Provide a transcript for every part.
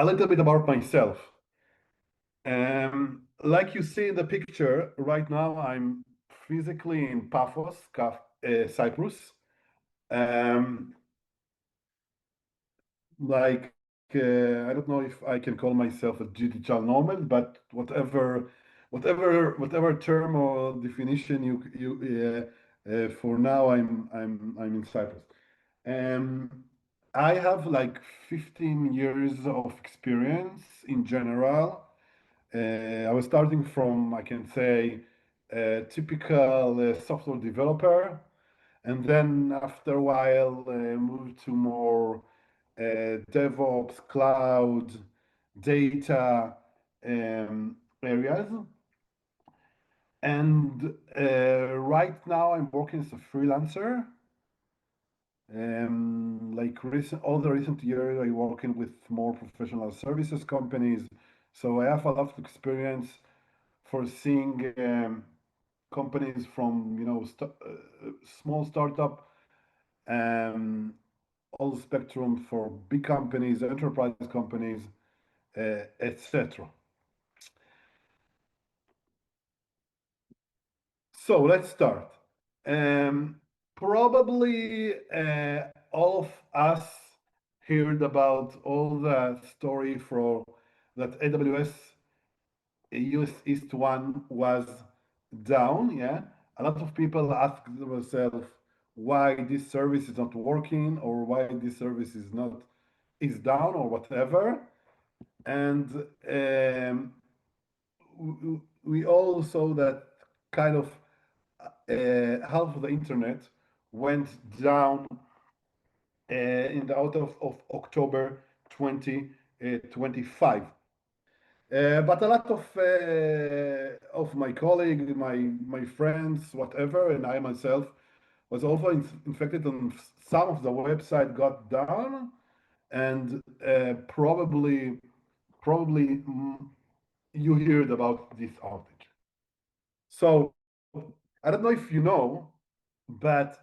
a little bit about myself. Like you see in the picture, right now I'm physically in Paphos, Cyprus. Um, like I don't know if I can call myself a digital nomad, but whatever term or definition for now I'm in Cyprus. Um, I have like 15 years of experience in general. I was starting from, I can say, a typical software developer, and then after a while moved to more DevOps, cloud, data areas. And right now I'm working as a freelancer. All the recent years, I working with more professional services companies. So I have a lot of experience for seeing companies from small startup, um, all spectrum for big companies, enterprise companies, etc. So let's start. Probably all of us heard about all the story for that AWS US East one was down. Yeah, a lot of people ask themselves why this service is not working or why this service is down or whatever. And we all saw that kind of half of the internet went down in the out of October 2025. But a lot of my colleagues, my friends, whatever, and I myself was also infected, and some of the website got down, and probably you heard about this outage. So I don't know if you know, but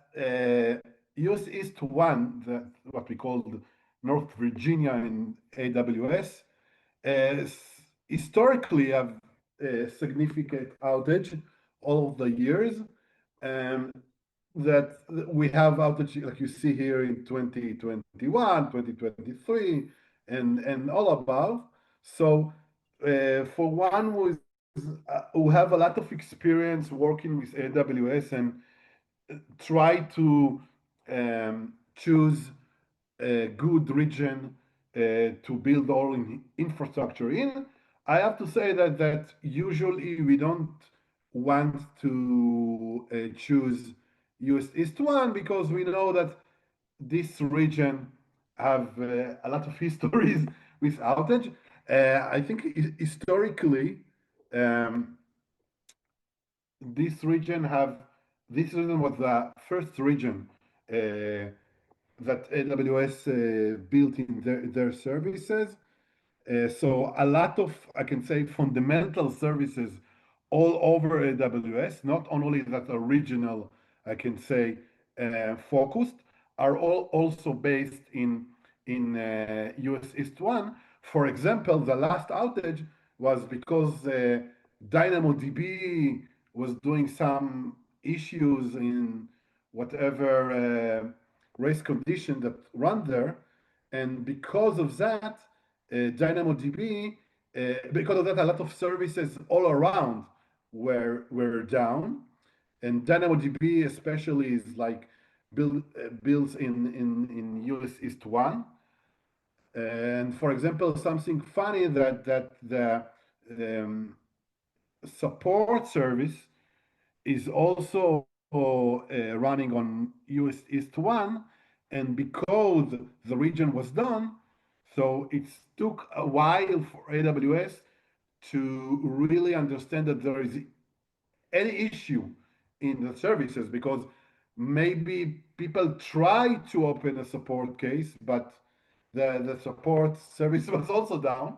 US East 1, what we called North Virginia in AWS, uh, historically have a significant outage all of the years. Um, that we have outage like you see here in 2021, 2023, and all above. So for one who have a lot of experience working with AWS and try to choose a good region to build all infrastructure in, I have to say that usually we don't want to choose US East one because we know that this region have a lot of histories with outage. I think historically, um, this region was the first region that AWS built in their services. So a lot of, I can say, fundamental services all over AWS, not only that original, I can say, focused, are all also based in US East 1. For example, the last outage was because DynamoDB was doing some issues in whatever race condition that run there. And because of that, DynamoDB, because of that, a lot of services all around were down. And DynamoDB especially is like builds in US East 1. And for example, something funny that the support service is also running on US East 1, and because the region was done, so it took a while for AWS to really understand that there is any issue in the services, because maybe people try to open a support case, but the support service was also down.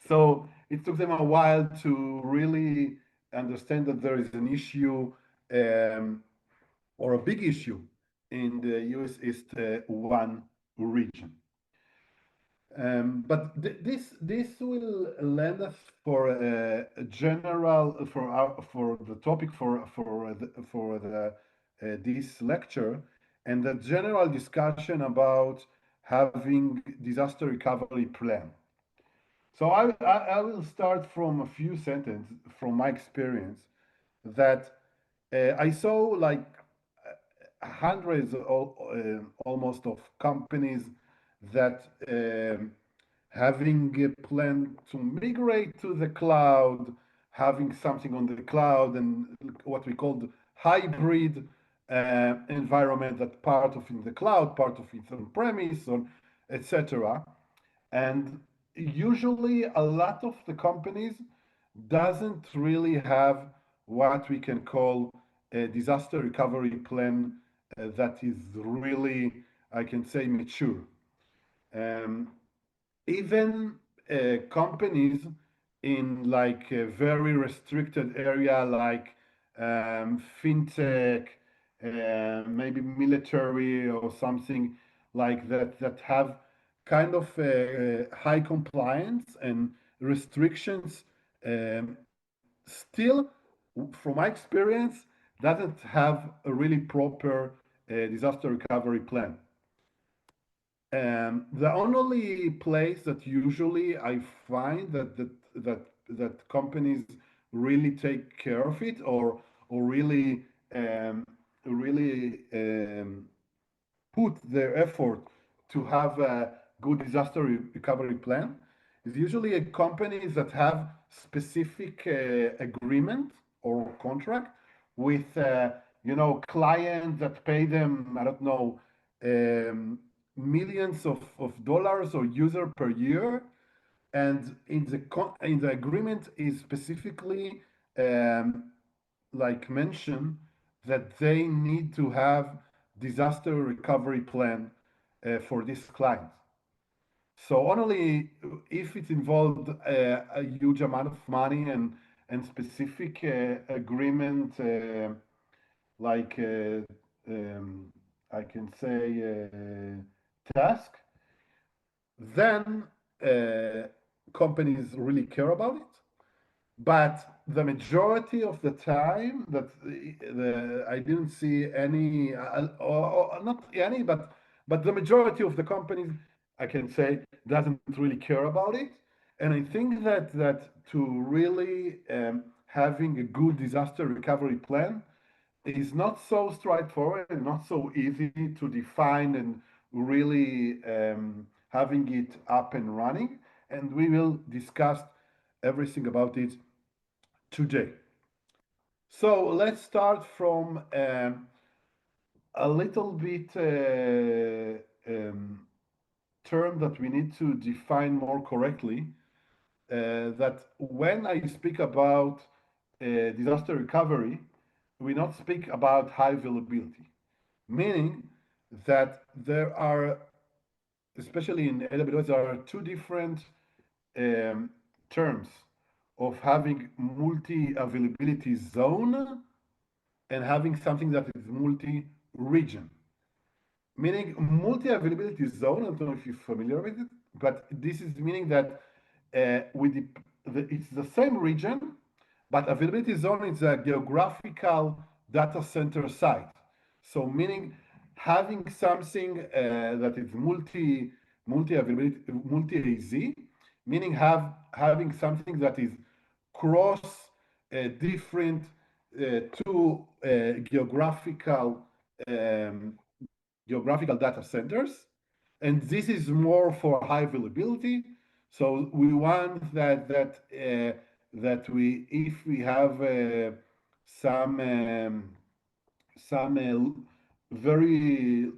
So it took them a while to really understand that there is an issue or a big issue in the US East 1 region. But this will lend us for a general for the topic for this lecture, and the general discussion about having disaster recovery plan. So I will start from a few sentences from my experience that I saw like hundreds almost of companies that having a plan to migrate to the cloud, having something on the cloud, and what we call the hybrid environment, that part of in the cloud, part of it on premise, or etc. And usually a lot of the companies doesn't really have what we can call a disaster recovery plan that is really, I can say, mature. Um, Even companies in like a very restricted area like fintech, maybe military or something like that, that have kind of high compliance and restrictions, still, from my experience, doesn't have a really proper disaster recovery plan. The only place that usually I find that companies really take care of it, or really um, really put their effort to have a good disaster recovery plan is usually a companies that have specific agreement or contract with clients that pay them, I don't know, um, millions of dollars or user per year, and in the agreement is specifically um, like mention that they need to have disaster recovery plan for this client. So only if it involved a huge amount of money and specific agreement, like I can say task, then companies really care about it. But the majority of the time that I didn't see any, or not any, but the majority of the companies, I can say, doesn't really care about it. And I think that to really having a good disaster recovery plan is not so straightforward and not so easy to define and really having it up and running. And we will discuss everything about it today. So let's start from a little bit term that we need to define more correctly. That when I speak about disaster recovery, we not speak about high availability, meaning that there are, especially in AWS, there are two different um, terms of having multi-availability zone and having something that is multi-region. Meaning multi-availability zone, I don't know if you're familiar with it, but this is meaning that it's the same region, but availability zone is a geographical data center site. So meaning having something that is multi-availability, multi-AZ, meaning having something that is cross different two um, geographical data centers, and this is more for high availability. So we want that we, if we have some very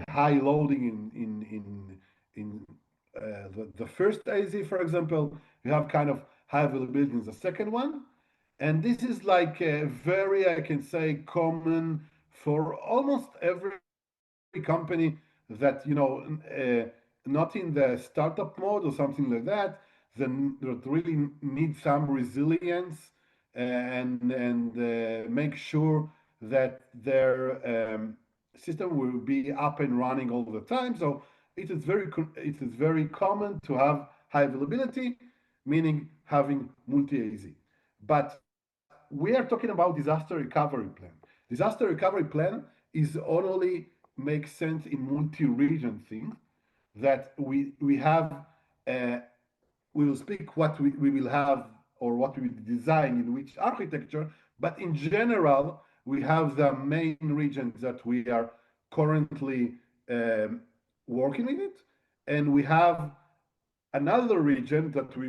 high loading in the first AZ, for example, you have kind of high availability in the second one. And this is like very, I can say, common for almost every company that, not in the startup mode or something like that, then that really need some resilience and make sure that their system will be up and running all the time. So it is very common to have high availability, meaning having multi-AZ. But we are talking about disaster recovery plan. Disaster recovery plan is only makes sense in multi-region things that we have. Uh, we will speak what we will have or what we will design in which architecture, but in general, we have the main regions that we are currently working in it, and we have another region that we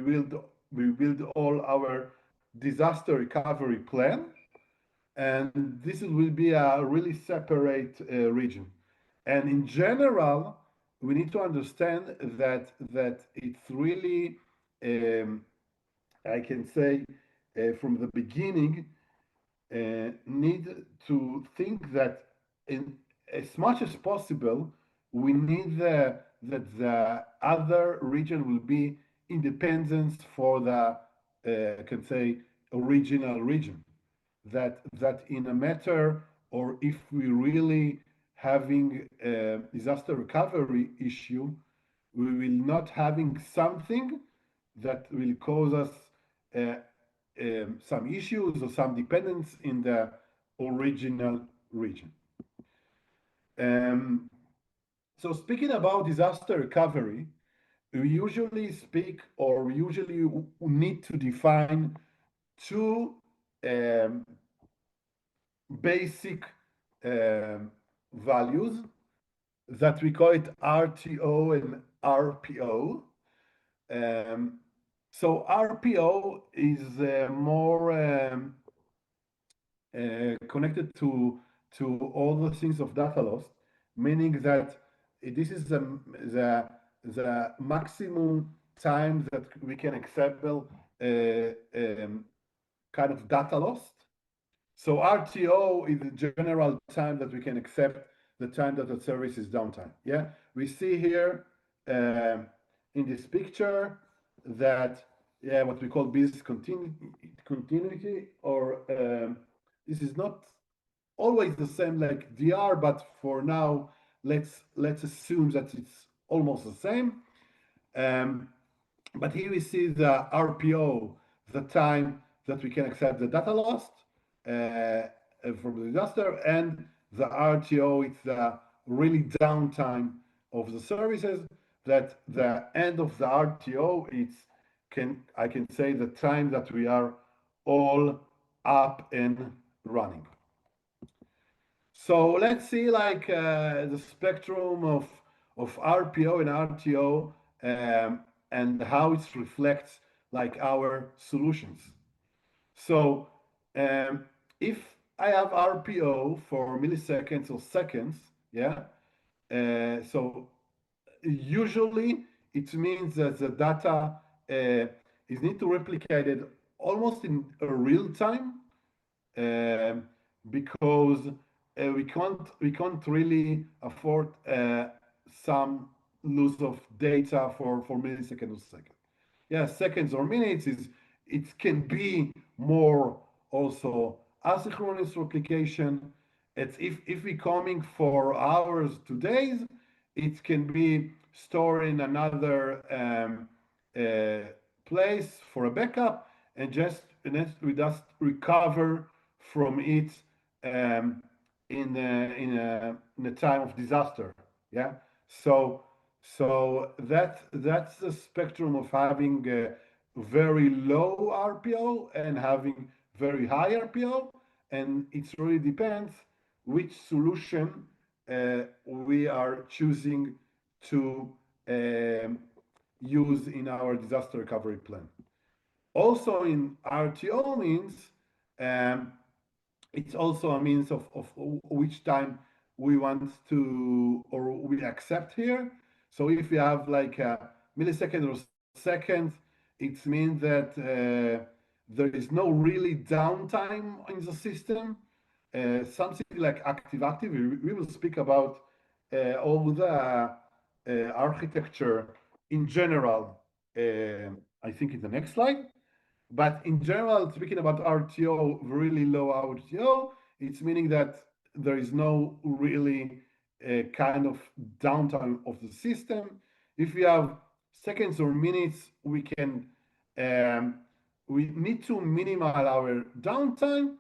build all our disaster recovery plan, and this will be a really separate region. And in general, we need to understand that it's really, I can say, from the beginning, need to think that in as much as possible, we need that the other region will be independent for the, I can say, original region. That in a matter, or if we really having a disaster recovery issue, we will not having something that will cause us uh, some issues or some dependence in the original region. Um, so speaking about disaster recovery, we usually speak or we usually need to define two um, basic um, values that we call it RTO and RPO. Um, so RPO is more connected to all the things of data loss, meaning that this is the maximum time that we can accept kind of data loss. So RTO is the general time that we can accept the time that the service is downtime. Yeah, we see here in this picture that what we call business continuity, or this is not always the same like DR, but for now let's assume that it's almost the same. Um, but here we see the RPO, the time that we can accept the data lost from the disaster, and the RTO, it's the really downtime of the services. That the end of the RTO, I can say the time that we are all up and running. So let's see like the spectrum of RPO and RTO, and how it reflects like our solutions. So if I have RPO for milliseconds or seconds, yeah, so usually it means that the data is need to replicated almost in a real time, um, because we can't really afford some loss of data for milliseconds or seconds. Yeah, seconds or minutes is it can be more also asynchronous replication. It's if we coming for hours to days, it can be stored in another place for a backup, and then we just recover from it um, in a time of disaster. Yeah. So that's the spectrum of having very low RPO and having very high RPO, and it really depends which solution we are choosing to use in our disaster recovery plan. Also in RTO means um, it's also a means of which time we want to or we accept here. So if you have like a millisecond or second, it means that there is no really downtime in the system. Something like active, we will speak about all the architecture in general, I think in the next slide. But in general, speaking about RTO, really low RTO, it's meaning that there is no really kind of downtime of the system. If we have seconds or minutes, um, we need to minimize our downtime,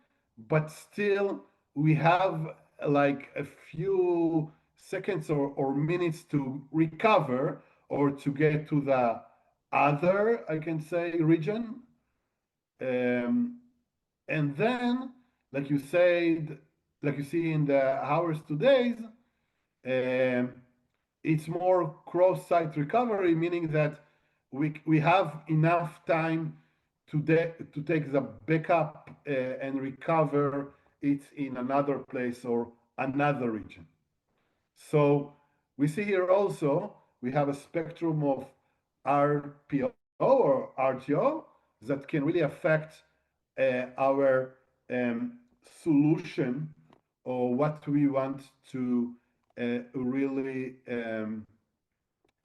but still we have like a few seconds or minutes to recover or to get to the other, I can say, region. Um, and then, like you said, like you see in the hours to days, um, it's more cross-site recovery, meaning that we have enough time to take the backup and recover it in another place or another region. So we see here also we have a spectrum of RPO or RTO that can really affect our solution or what we want to really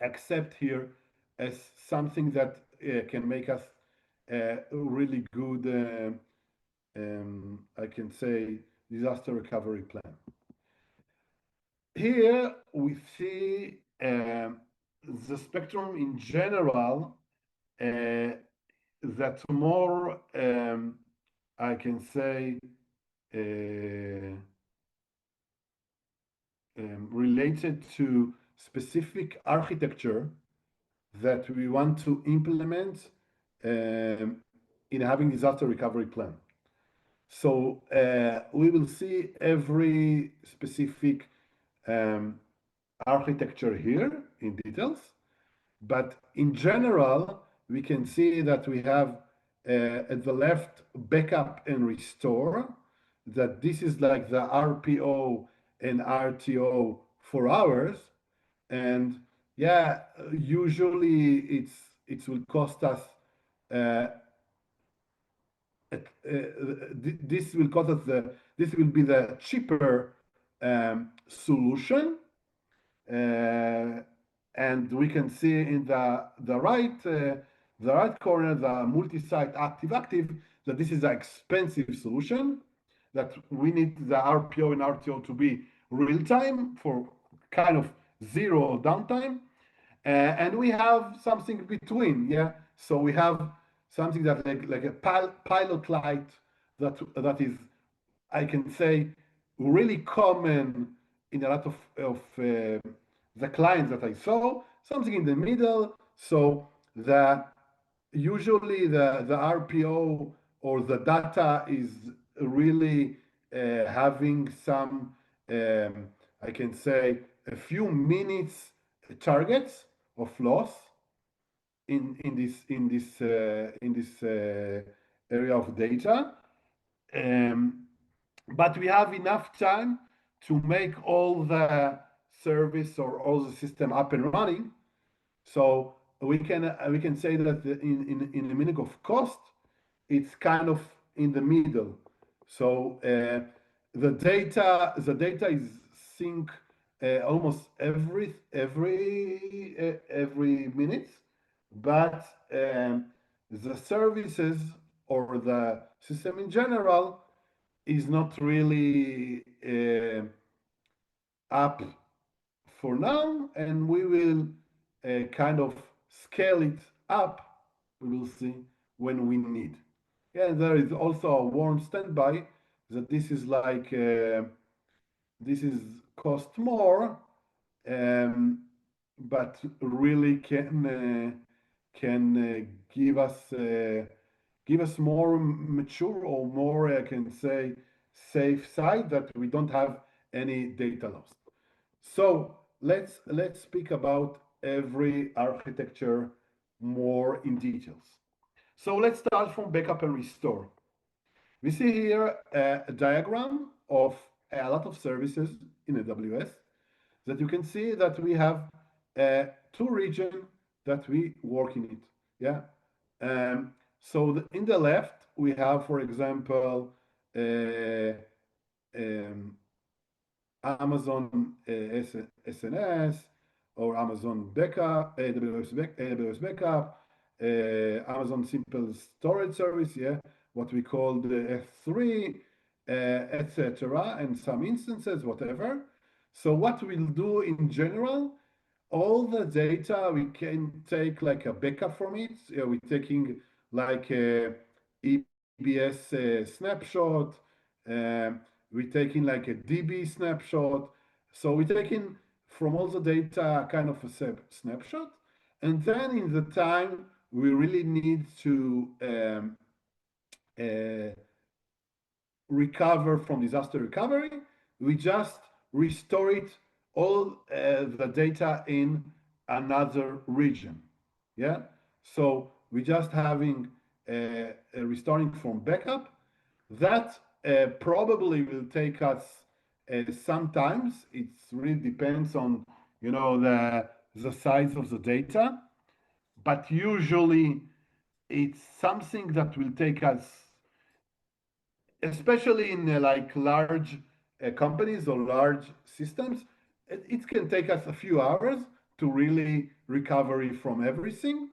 accept here as something that can make us a really good, I can say, disaster recovery plan. Here we see the spectrum in general that more, I can say, uh, related to specific architecture that we want to implement um, in having disaster recovery plan. So we will see every specific um, architecture here in details, but in general, we can see that we have at the left backup and restore, that this is like the RPO and RTO for hours. And yeah, usually it will cost us uh, this will cost us this will be the cheaper solution. Uh, and we can see in the right corner, the multi-site active, that this is an expensive solution, that we need the RPO and RTO to be real time for kind of zero downtime. And we have something between, yeah. So we have something that like a pilot light that is, I can say, really common in a lot of the clients that I saw, something in the middle. So the usually the RPO or the data is really having some, I can say, a few minutes targets of loss in this area of data. Um, but we have enough time to make all the service or all the system up and running. So we can say that in the meaning of cost, it's kind of in the middle. So the data is sync almost every minute, but the services or the system in general is not really up for now, and we will kind of scale it up. We will see when we need. Yeah, and there is also a warm standby that this is like this is cost more, um, but really can give us more mature or more, I can say, safe side that we don't have any data loss. So let's speak about every architecture more in details. So let's start from backup and restore. We see here a diagram of a lot of services in AWS that you can see that we have two regions that we work in it. Yeah. So in the left, we have, for example, um, Amazon SNS or Amazon Backup, AWS Backup, Amazon Simple Storage Service, yeah, what we call the S3, etc., and some instances, whatever. So what we'll do in general, all the data we can take like a backup from it. We're taking like a EBS snapshot. We're taking like a DB snapshot. So we're taking from all the data kind of a snapshot. And then in the time we really need to uh, recover from disaster recovery, we just restore it all the data in another region. Yeah. So we just having restoring from backup. That probably will take us sometimes. It really depends on the size of the data, but usually it's something that will take us, especially in like large companies or large systems. It can take us a few hours to really recovery from everything.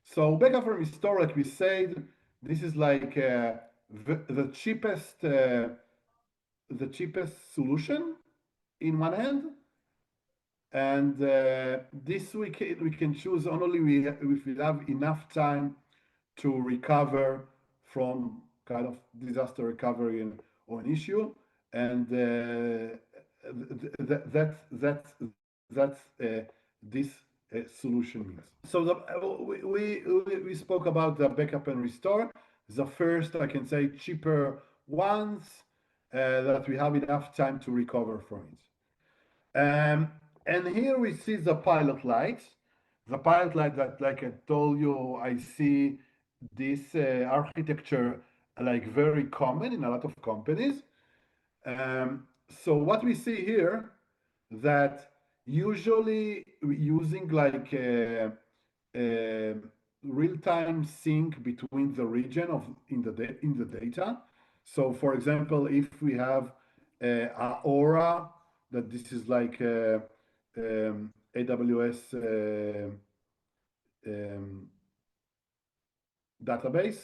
So backup and restore, like we said, this is like the cheapest solution in one hand, and this we can choose only if we have enough time to recover from kind of disaster recovery or an issue, and that's this solution means. So we spoke about the backup and restore. The first, I can say, cheaper ones that we have enough time to recover from it. And here we see the pilot light. The pilot light that, like I told you, I see this architecture like very common in a lot of companies. So what we see here, that usually using like a real-time sync between the region of in the data. So for example, if we have a Aura, that this is like AWS um, database.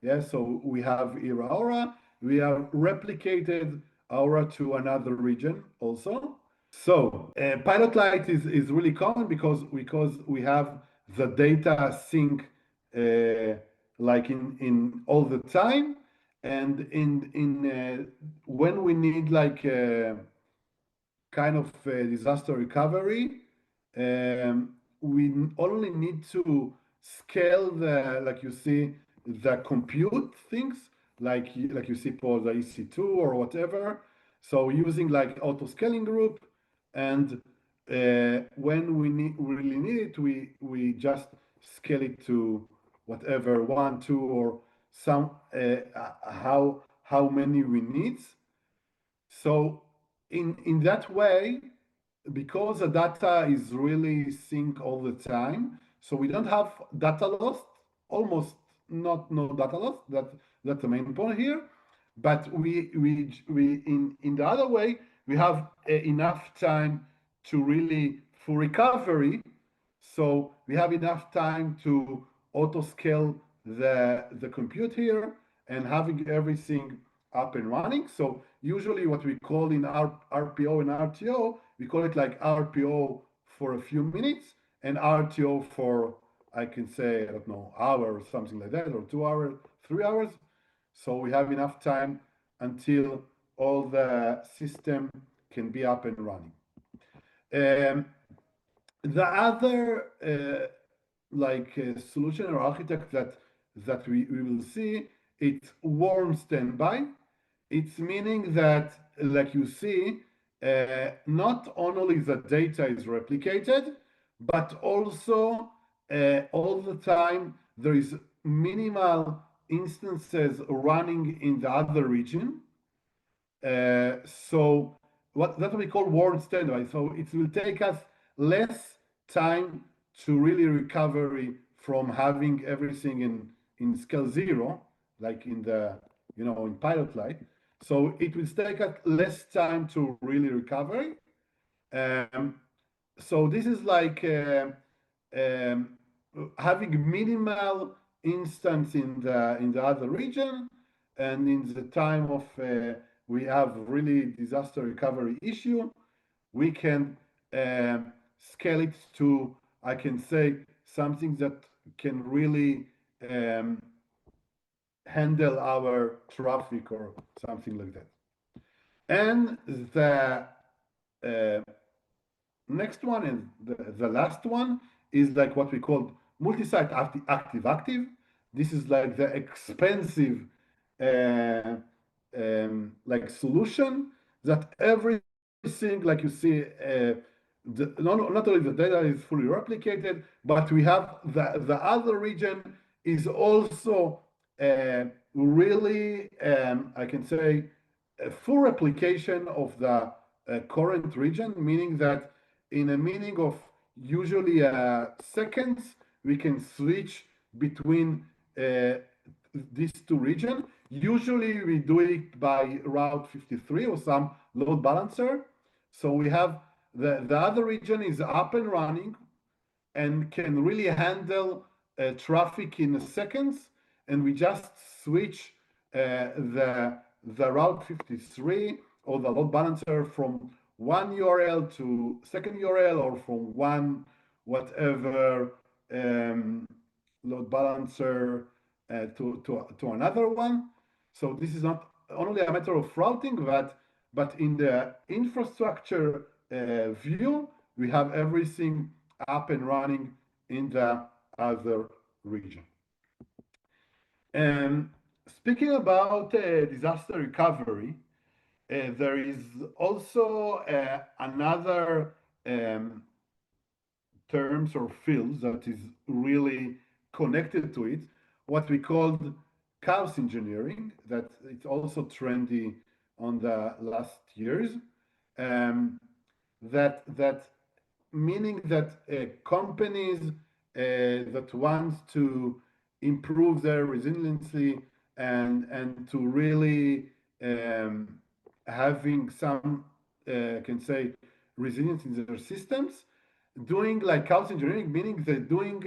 Yeah, so we have here Aura. We have replicated Aura to another region also. So pilot light is really common because we have the data sync like in all the time, and in when we need like kind of disaster recovery, we only need to scale like you see, the compute things, like you see for the EC2 or whatever. So using like auto scaling group, and when we really need it, we just scale it to whatever, one, two, or some how many we need. So in that way, because the data is really sync all the time, so we don't have data loss, almost not no data loss. That's the main point here. But we in the other way, we have enough time to really for recovery. So we have enough time to auto scale the compute here and having everything up and running. So usually what we call in RPO and RTO, we call it like RPO for a few minutes and RTO for, I can say, I don't know, hour or something like that, or 2 hours, 3 hours. So we have enough time until all the system can be up and running. The other like solution or architect that we will see, it's warm standby. It's meaning that, like you see, not only the data is replicated, but also all the time there is minimal instances running in the other region. So what that we call warm standby. So it will take us less time to really recovery from having everything in scale zero, like in the in pilot light. So it will take us less time to really recover. Um, so this is like um, having minimal instance in the other region, and in the time of we have really disaster recovery issue, we can scale it to, I can say, something that can really handle our traffic or something like that. And the uh, next one and the last one is like what we call multi-site active. This is like the expensive uh, like solution that everything like you see not only the data is fully replicated, but we have the other region is also really I can say a full replication of the current region, meaning that in a meaning of usually seconds, we can switch between these two regions. Usually we do it by Route 53 or some load balancer. So we have the other region is up and running and can really handle traffic in seconds. And we just switch the Route 53 or the load balancer from one URL to second URL or from one whatever load balancer to another one. So this is not only a matter of routing, but in the infrastructure view, we have everything up and running in the other region. And speaking about disaster recovery, there is also another terms or fields that is really connected to it, what we called chaos engineering, that it's also trendy on the last years. Um, that meaning that companies that want to improve their resiliency and to really having some can say resilience in their systems, doing like chaos engineering, meaning they're doing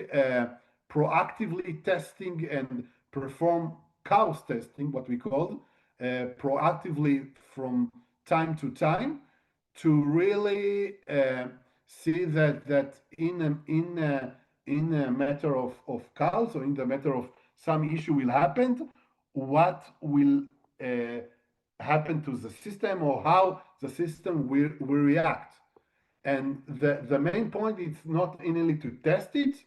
proactively testing and perform chaos testing, what we call proactively from time to time, to really see that in a matter of chaos or in the matter of some issue will happen, what will uh, happen to the system or how the system will react. And the main point is not only to test it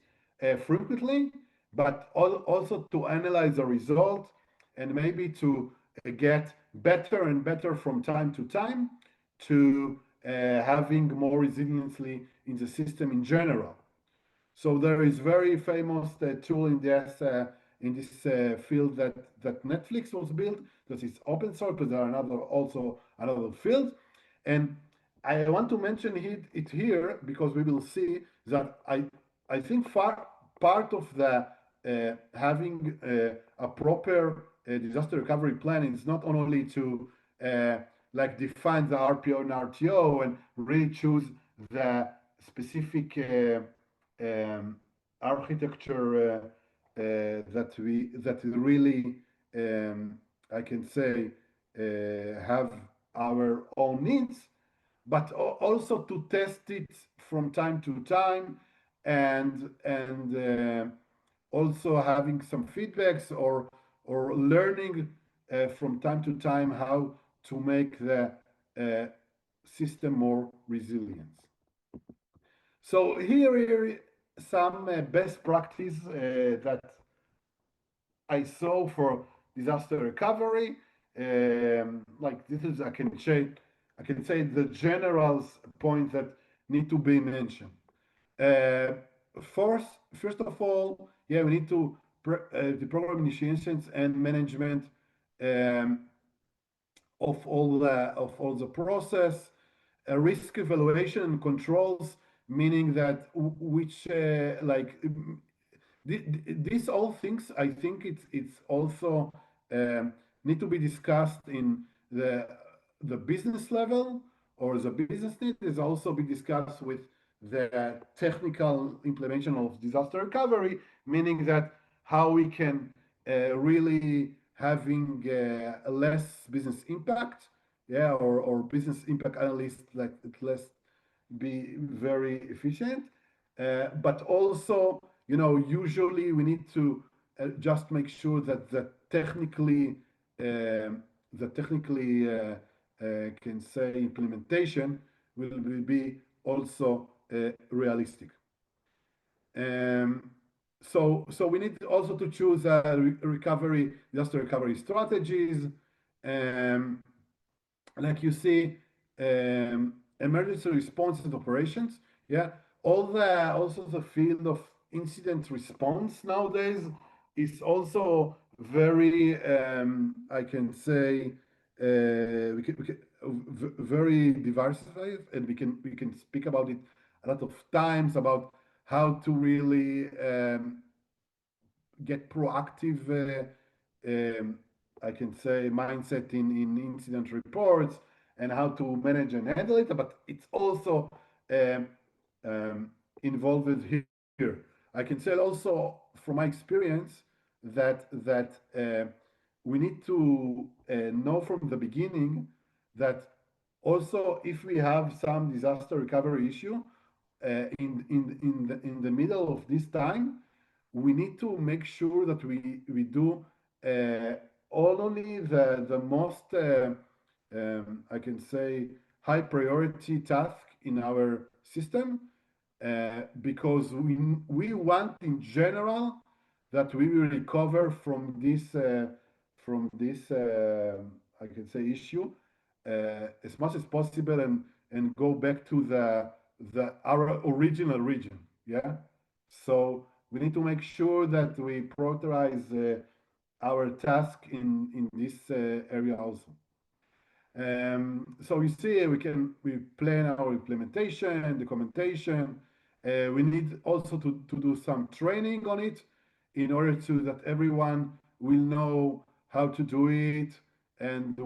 frequently, but also to analyze the result and maybe to get better and better from time to time to having more resiliency in the system in general. So there is very famous tool in this field that Netflix was built. That is open source, but there are also another field. And I want to mention it here because we will see that I think part of the having a proper disaster recovery plan is not only to like define the RPO and RTO and really choose the specific architecture that really I can say have our own needs, but also to test it from time to time and also having some feedbacks or learning from time to time how to make the system more resilient. So here are some best practice that I saw for disaster recovery. Like this is I can say the general point that need to be mentioned. Uh, first of all, yeah, we need to the program initiations and management um, of all the process, risk evaluation and controls, meaning that which like these all things I think it's also need to be discussed in the business level, or the business need is also be discussed with the technical implementation of disaster recovery, meaning that how we can really having a less business impact, yeah, or business impact analyst like less be very efficient. But also, usually we need to just make sure that can say implementation will be also realistic. Um, so we need also to choose disaster recovery strategies. Um, like you see, emergency response and operations. Yeah, also the field of incident response nowadays is also very, I can say, very diversified, and we can speak about it a lot of times about how to really get proactive, I can say, mindset in incident reports and how to manage and handle it. But it's also um, um, involved here. I can say also from my experience that we need to know from the beginning that also if we have some disaster recovery issue in the middle of this time, we need to make sure that we do uh, only the most I can say high priority task in our system, because we want in general that we will recover from this I can say issue as much as possible, and go back to the our original region. Yeah, so we need to make sure that we prioritize our task in this area also. So you see, we plan our implementation, documentation. We need also to do some training on it in order to that everyone will know how to do it and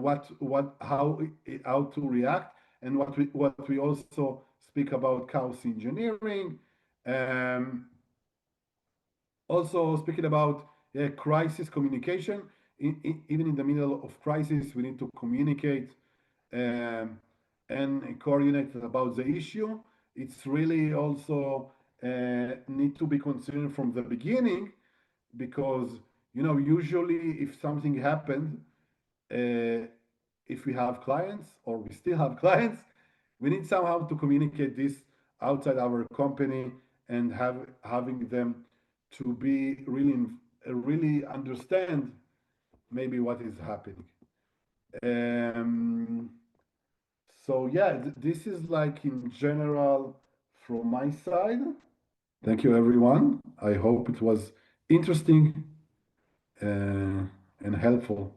how to react, and what we also speak about chaos engineering. Um, Also speaking about crisis communication, even in the middle of crisis, we need to communicate um, and coordinate about the issue. It's really also need to be considered from the beginning, because usually if something happened, uh, if we have clients or we still have clients, we need somehow to communicate this outside our company, and having them to be really understand maybe what is happening. Um, so yeah, this is like in general from my side. Thank you, everyone. I hope it was interesting and helpful.